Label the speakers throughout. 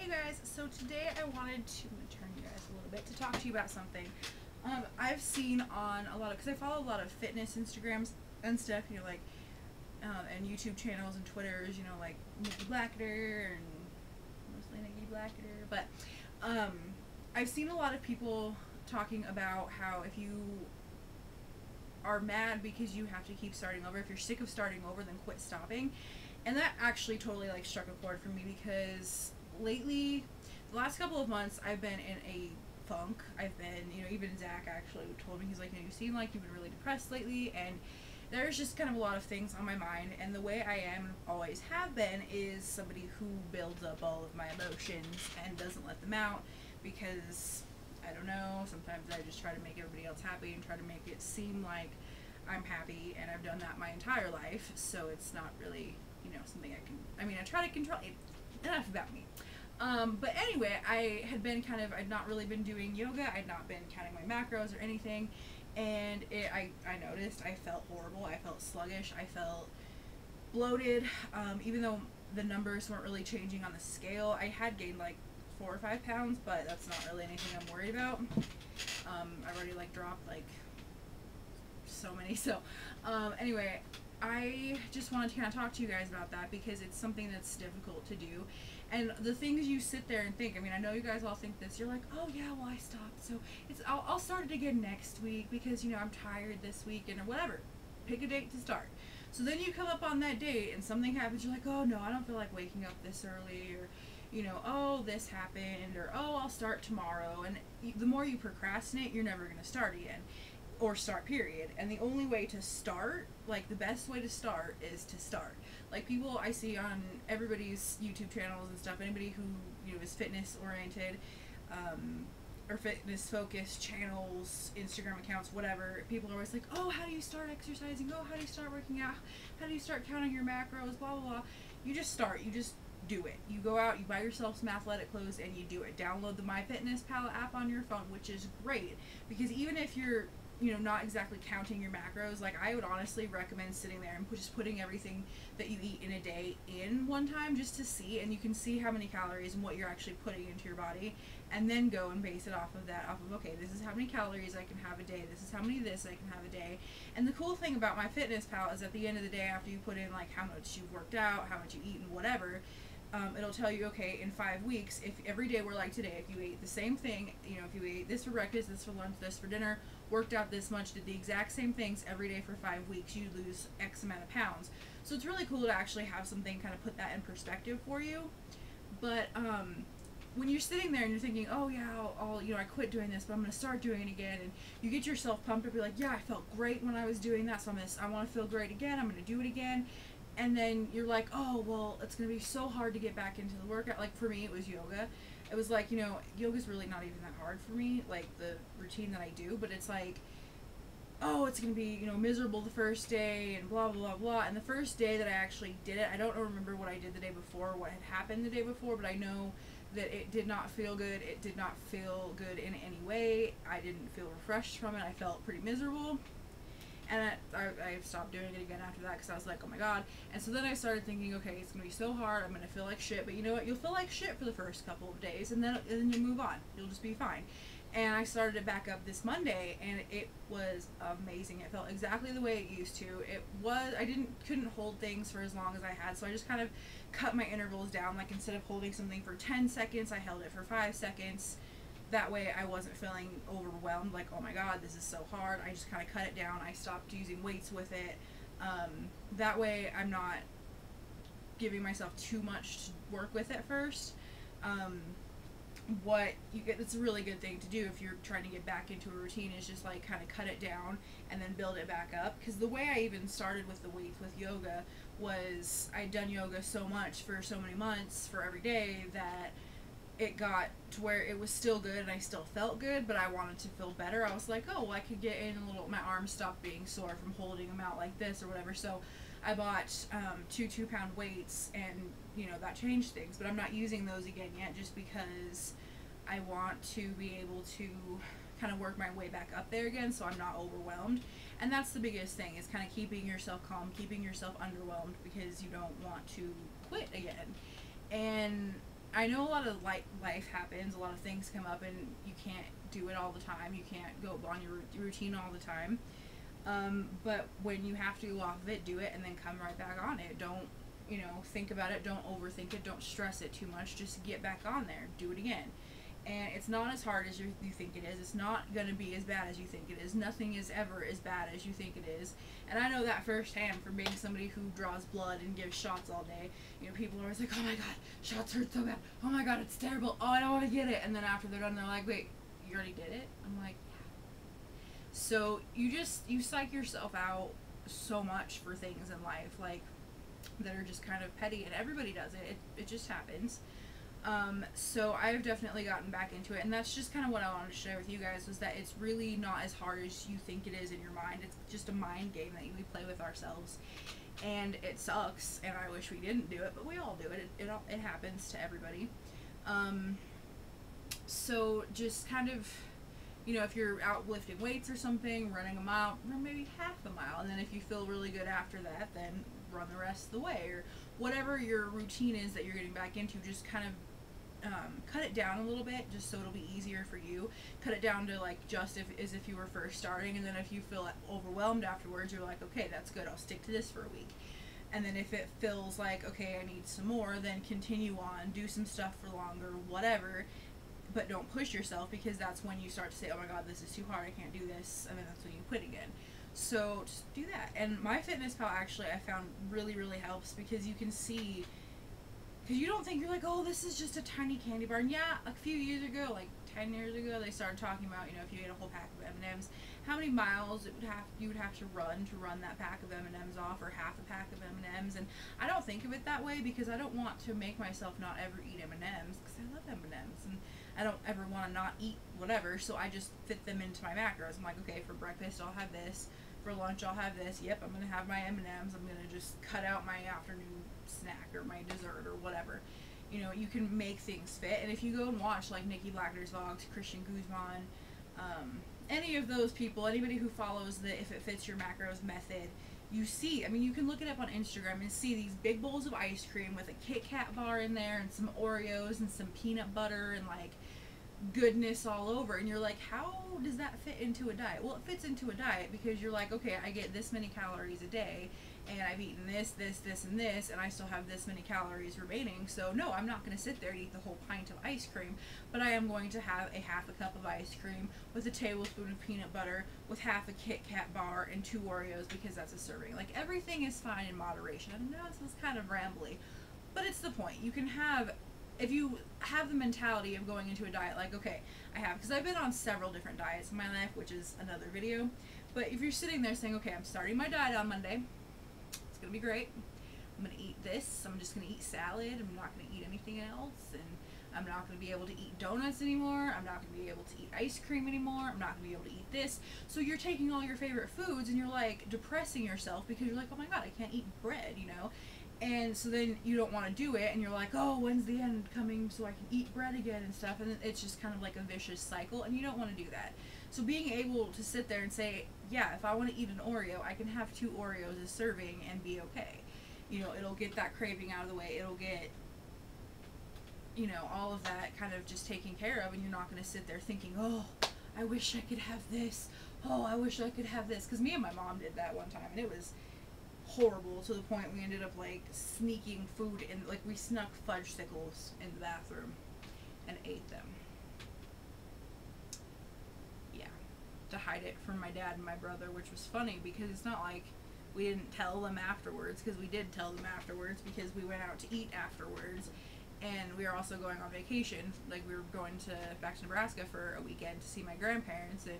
Speaker 1: Hey guys, so today I wanted to turn you guys a little bit to talk to you about something. I've seen on a lot of, because I follow a lot of fitness Instagrams and stuff, you know, like, and YouTube channels and Twitters, you know, like Nikki Blackketer and mostly Nikki Blackketer, but I've seen a lot of people talking about how if you are mad because you have to keep starting over, if you're sick of starting over, then quit stopping. And that actually totally like struck a chord for me because lately, the last couple of months, I've been in a funk. I've been, you know, even Zach actually told me, he's like, you know, you seem like you've been really depressed lately, and there's just kind of a lot of things on my mind, and the way I am, always have been, is somebody who builds up all of my emotions and doesn't let them out because, I don't know, sometimes I just try to make everybody else happy and try to make it seem like I'm happy, and I've done that my entire life, so it's not really, you know, something I can, I mean, I try to control it. Enough about me. But anyway, I had been I'd not really been doing yoga, I'd not been counting my macros or anything, and I noticed I felt horrible, I felt sluggish, I felt bloated, even though the numbers weren't really changing on the scale. I had gained like 4 or 5 pounds, but that's not really anything I'm worried about. I've already like dropped like so many, so anyway, I just wanted to kind of talk to you guys about that because it's something that's difficult to do. And the things you sit there and think, I mean, I know you guys all think this, you're like, oh yeah, well I stopped, so I'll start it again next week because, you know, I'm tired this weekend or whatever. Pick a date to start. So then you come up on that date and something happens, you're like, oh no, I don't feel like waking up this early, or, you know, oh, this happened, or oh, I'll start tomorrow. And the more you procrastinate, you're never going to start again. Or start, period. And the only way to start, like the best way to start, is to start. Like people I see on everybody's YouTube channels and stuff, anybody who, you know, is fitness oriented, or fitness focused channels, Instagram accounts, whatever, people are always like, oh, how do you start exercising? Oh, how do you start working out? How do you start counting your macros? Blah, blah, blah. You just start. You just do it. You go out, you buy yourself some athletic clothes, and you do it. Download the MyFitnessPal app on your phone, which is great, because even if you're, you know, not exactly counting your macros, like I would honestly recommend sitting there and just putting everything that you eat in a day in one time just to see, and you can see how many calories and what you're actually putting into your body, and then go and base it off of that, off of, okay, this is how many calories I can have a day, this is how many this I can have a day. And the cool thing about MyFitnessPal is at the end of the day, after you put in like how much you've worked out, how much you eat, and whatever, it'll tell you, okay, in 5 weeks, if every day were like today, if you ate the same thing, you know, if you ate this for breakfast, this for lunch, this for dinner, worked out this much, did the exact same things every day for 5 weeks, you lose X amount of pounds. So it's really cool to actually have something kind of put that in perspective for you. But when you're sitting there and you're thinking, oh yeah, I'll you know, I quit doing this, but I'm going to start doing it again, and you get yourself pumped up, you're like, yeah, I felt great when I was doing that, so I want to feel great again, I'm going to do it again. And then you're like, oh, well, it's going to be so hard to get back into the workout. Like, for me, it was yoga. It was like, you know, yoga's really not even that hard for me, like, the routine that I do. But it's like, oh, it's going to be, you know, miserable the first day and blah, blah, blah, blah. And the first day that I actually did it, I don't remember what I did the day before, what had happened the day before, but I know that it did not feel good. It did not feel good in any way. I didn't feel refreshed from it. I felt pretty miserable. And I stopped doing it again after that because I was like, oh my god. And so then I started thinking, okay, it's going to be so hard, I'm going to feel like shit. But you know what? You'll feel like shit for the first couple of days, and then you'll move on. You'll just be fine. And I started it back up this Monday, and it was amazing. It felt exactly the way it used to. It was, couldn't hold things for as long as I had, so I just kind of cut my intervals down. Like, instead of holding something for 10 seconds, I held it for 5 seconds. That way I wasn't feeling overwhelmed, like, oh my god, this is so hard. I just kind of cut it down. I stopped using weights with it. That way I'm not giving myself too much to work with at first. It's a really good thing to do if you're trying to get back into a routine, is just like kind of cut it down and then build it back up. Because the way I even started with the weights with yoga was I'd done yoga so much for so many months for every day that it got to where it was still good and I still felt good, but I wanted to feel better. I was like, oh, well, I could get in a little, my arms stopped being sore from holding them out like this or whatever. So I bought 2 2-pound weights, and, you know, that changed things. But I'm not using those again yet, just because I want to be able to kind of work my way back up there again so I'm not overwhelmed. And that's the biggest thing, is kind of keeping yourself calm, keeping yourself underwhelmed, because you don't want to quit again. And I know a lot of life happens, a lot of things come up, and you can't do it all the time. You can't go on your routine all the time. But when you have to go off of it, do it and then come right back on it. Don't, you know, think about it. Don't overthink it. Don't stress it too much. Just get back on there. Do it again. And it's not as hard as you think it is. It's not going to be as bad as you think it is. Nothing is ever as bad as you think it is. And I know that firsthand from being somebody who draws blood and gives shots all day. You know, people are always like, oh my god, shots hurt so bad. Oh my god, it's terrible. Oh, I don't want to get it. And then after they're done, they're like, wait, you already did it? I'm like, yeah. So you psych yourself out so much for things in life, like, that are just kind of petty. And everybody does it. It just happens. So I've definitely gotten back into it, and that's just kind of what I wanted to share with you guys, was that it's really not as hard as you think it is in your mind. It's just a mind game that we play with ourselves, and it sucks, and I wish we didn't do it, but we all do it. It happens to everybody. So just kind of, you know, if you're out lifting weights or something, running a mile, run maybe half a mile, and then if you feel really good after that, then run the rest of the way, or whatever your routine is that you're getting back into. Just kind of cut it down a little bit, just so it'll be easier for you. Cut it down to like just as if you were first starting, and then if you feel overwhelmed afterwards, you're like, okay, that's good, I'll stick to this for a week. And then if it feels like, okay, I need some more, then continue on, do some stuff for longer, whatever, but don't push yourself, because that's when you start to say, oh my god, this is too hard, I can't do this, and then that's when you quit again. So just do that. And MyFitnessPal actually I found really helps, because you can see, because you don't think, you're like, oh, this is just a tiny candy bar. And yeah, a few years ago, like 10 years ago, they started talking about, you know, if you ate a whole pack of M&Ms, how many miles you would have to run that pack of M&Ms off, or half a pack of M&Ms. And I don't think of it that way, because I don't want to make myself not ever eat M&Ms, because I love M&Ms, and I don't ever want to not eat whatever. So I just fit them into my macros. I'm like, okay, for breakfast I'll have this, for lunch I'll have this, yep, I'm gonna have my M&Ms, I'm gonna just cut out my afternoon snack or my dessert or whatever. You know, you can make things fit. And if you go and watch like Nikki Blackner's vlogs, Christian Guzman, any of those people, anybody who follows the if it fits your macros method, you see, I mean, you can look it up on Instagram and see these big bowls of ice cream with a Kit Kat bar in there and some Oreos and some peanut butter and like goodness all over, and you're like, how does that fit into a diet? Well, it fits into a diet because you're like, okay, I get this many calories a day, and I've eaten this, and this, and I still have this many calories remaining, so no, I'm not going to sit there and eat the whole pint of ice cream, but I am going to have a half a cup of ice cream with a tablespoon of peanut butter, with half a Kit Kat bar, and 2 Oreos, because that's a serving. Like, everything is fine in moderation. I know this is kind of rambly, but it's the point. You can have, if you have the mentality of going into a diet, like, okay, because I've been on several different diets in my life, which is another video, but if you're sitting there saying, okay, I'm starting my diet on Monday, it's going to be great, I'm going to eat this, I'm just going to eat salad, I'm not going to eat anything else, and I'm not going to be able to eat donuts anymore, I'm not going to be able to eat ice cream anymore, I'm not going to be able to eat this. So you're taking all your favorite foods, and you're like depressing yourself, because you're like, oh my god, I can't eat bread, you know? And so then you don't want to do it, and you're like, oh, when's the end coming so I can eat bread again and stuff, and it's just kind of like a vicious cycle, and you don't want to do that. So being able to sit there and say, yeah, if I want to eat an Oreo, I can have 2 Oreos a serving and be okay. You know, it'll get that craving out of the way, it'll get, you know, all of that kind of just taken care of, and you're not going to sit there thinking, oh, I wish I could have this, oh, I wish I could have this, because me and my mom did that one time, and it was horrible, to the point we ended up like sneaking food in, like we snuck fudgesicles in the bathroom and ate them, yeah, to hide it from my dad and my brother, which was funny, because it's not like we didn't tell them afterwards, because we did tell them afterwards, because we went out to eat afterwards, and we were also going on vacation, like we were going back to Nebraska for a weekend to see my grandparents, and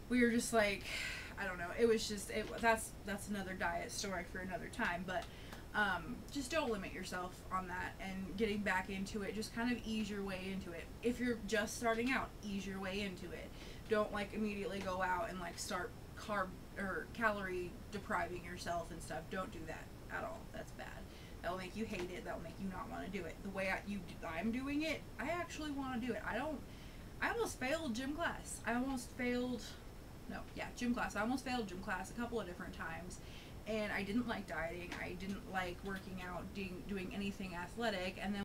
Speaker 1: we were just like, I don't know, it was just, that's another diet story for another time, but just don't limit yourself on that, and getting back into it, just kind of ease your way into it. If you're just starting out, ease your way into it. Don't like immediately go out and like start carb or calorie depriving yourself and stuff. Don't do that at all. That's bad. That'll make you hate it. That'll make you not want to do it. The way I'm doing it, I actually want to do it. I almost failed gym class. Gym class. I almost failed gym class a couple of different times, and I didn't like dieting. I didn't like working out, doing anything athletic, and then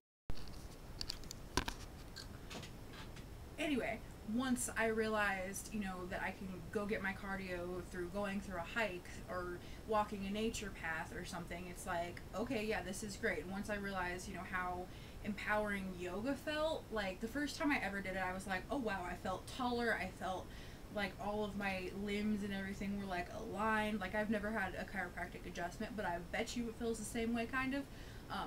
Speaker 1: anyway, once I realized, you know, that I can go get my cardio through going through a hike or walking a nature path or something, it's like, okay, yeah, this is great. And once I realized, you know, how empowering yoga felt, like the first time I ever did it, I was like, oh wow, I felt taller. I felt like all of my limbs and everything were like aligned. Like I've never had a chiropractic adjustment, but I bet you it feels the same way, kind of.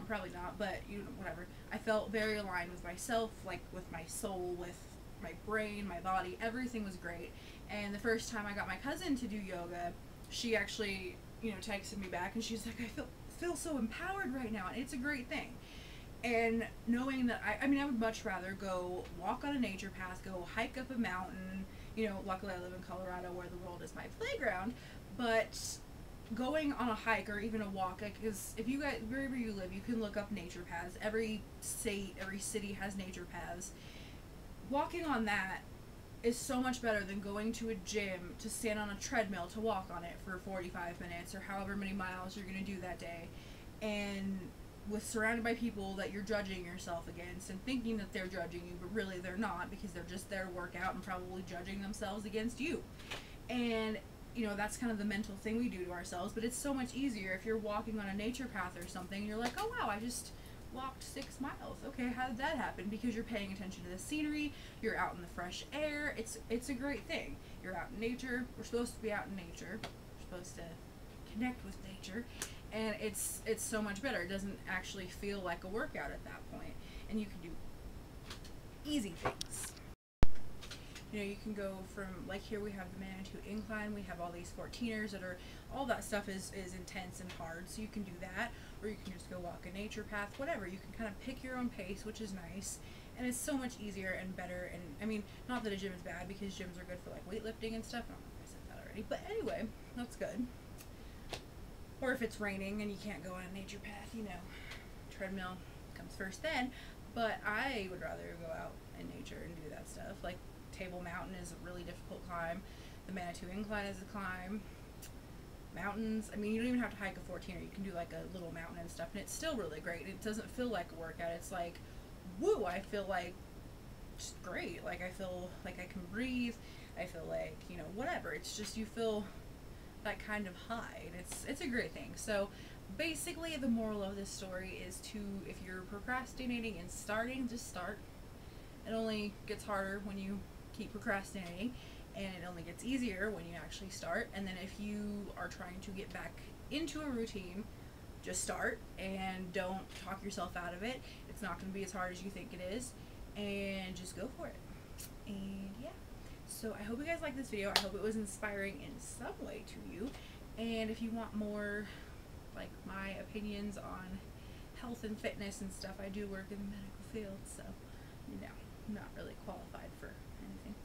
Speaker 1: Probably not, but you know, whatever. I felt very aligned with myself, like with my soul, with my brain, my body. Everything was great. And the first time I got my cousin to do yoga, she actually, you know, texted me back and she's like, I feel so empowered right now, and it's a great thing. And knowing that I mean, I would much rather go walk on a nature path, go hike up a mountain. You know, luckily I live in Colorado where the world is my playground, but going on a hike or even a walk, because if you guys, wherever you live, you can look up nature paths. Every state, every city has nature paths. Walking on that is so much better than going to a gym to stand on a treadmill to walk on it for 45 minutes or however many miles you're going to do that day, and surrounded by people that you're judging yourself against and thinking that they're judging you, but really they're not, because they're just there to work out and probably judging themselves against you. And you know, that's kind of the mental thing we do to ourselves, but it's so much easier if you're walking on a nature path or something. You're like, oh wow, I just walked 6 miles. Okay, how did that happen? Because you're paying attention to the scenery, you're out in the fresh air. It's a great thing. You're out in nature. We're supposed to be out in nature. We're supposed to connect with nature, and it's so much better. It doesn't actually feel like a workout at that point, and you can do easy things. You know, you can go from, like here we have the Manitou Incline, we have all these 14ers that are, all that stuff is intense and hard, so you can do that, or you can just go walk a nature path, whatever. You can kind of pick your own pace, which is nice, and it's so much easier and better. And I mean, not that a gym is bad, because gyms are good for like weightlifting and stuff. I don't know if I said that already, but anyway, that's good. Or if it's raining and you can't go on a nature path, you know, treadmill comes first then. But I would rather go out in nature and do that stuff. Like Table Mountain is a really difficult climb. The Manitou Incline is a climb. Mountains, I mean, you don't even have to hike a 14er. You can do like a little mountain and stuff, and it's still really great. It doesn't feel like a workout. It's like, woo, I feel like just great. Like I feel like I can breathe. I feel like, you know, whatever. It's just, you feel that kind of high, and it's a great thing. So basically the moral of this story is to, if you're procrastinating and starting, just start. It only gets harder when you keep procrastinating, and it only gets easier when you actually start. And then if you are trying to get back into a routine, just start and don't talk yourself out of it. It's not going to be as hard as you think it is, and just go for it. And yeah, so I hope you guys like this video. I hope it was inspiring in some way to you. And if you want more, like, my opinions on health and fitness and stuff, I do work in the medical field, so, you know, I'm not really qualified for anything.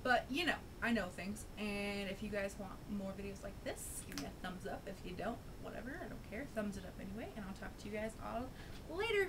Speaker 1: But, you know, I know things. And if you guys want more videos like this, give me a thumbs up. If you don't, whatever, I don't care. Thumbs it up anyway. And I'll talk to you guys all later.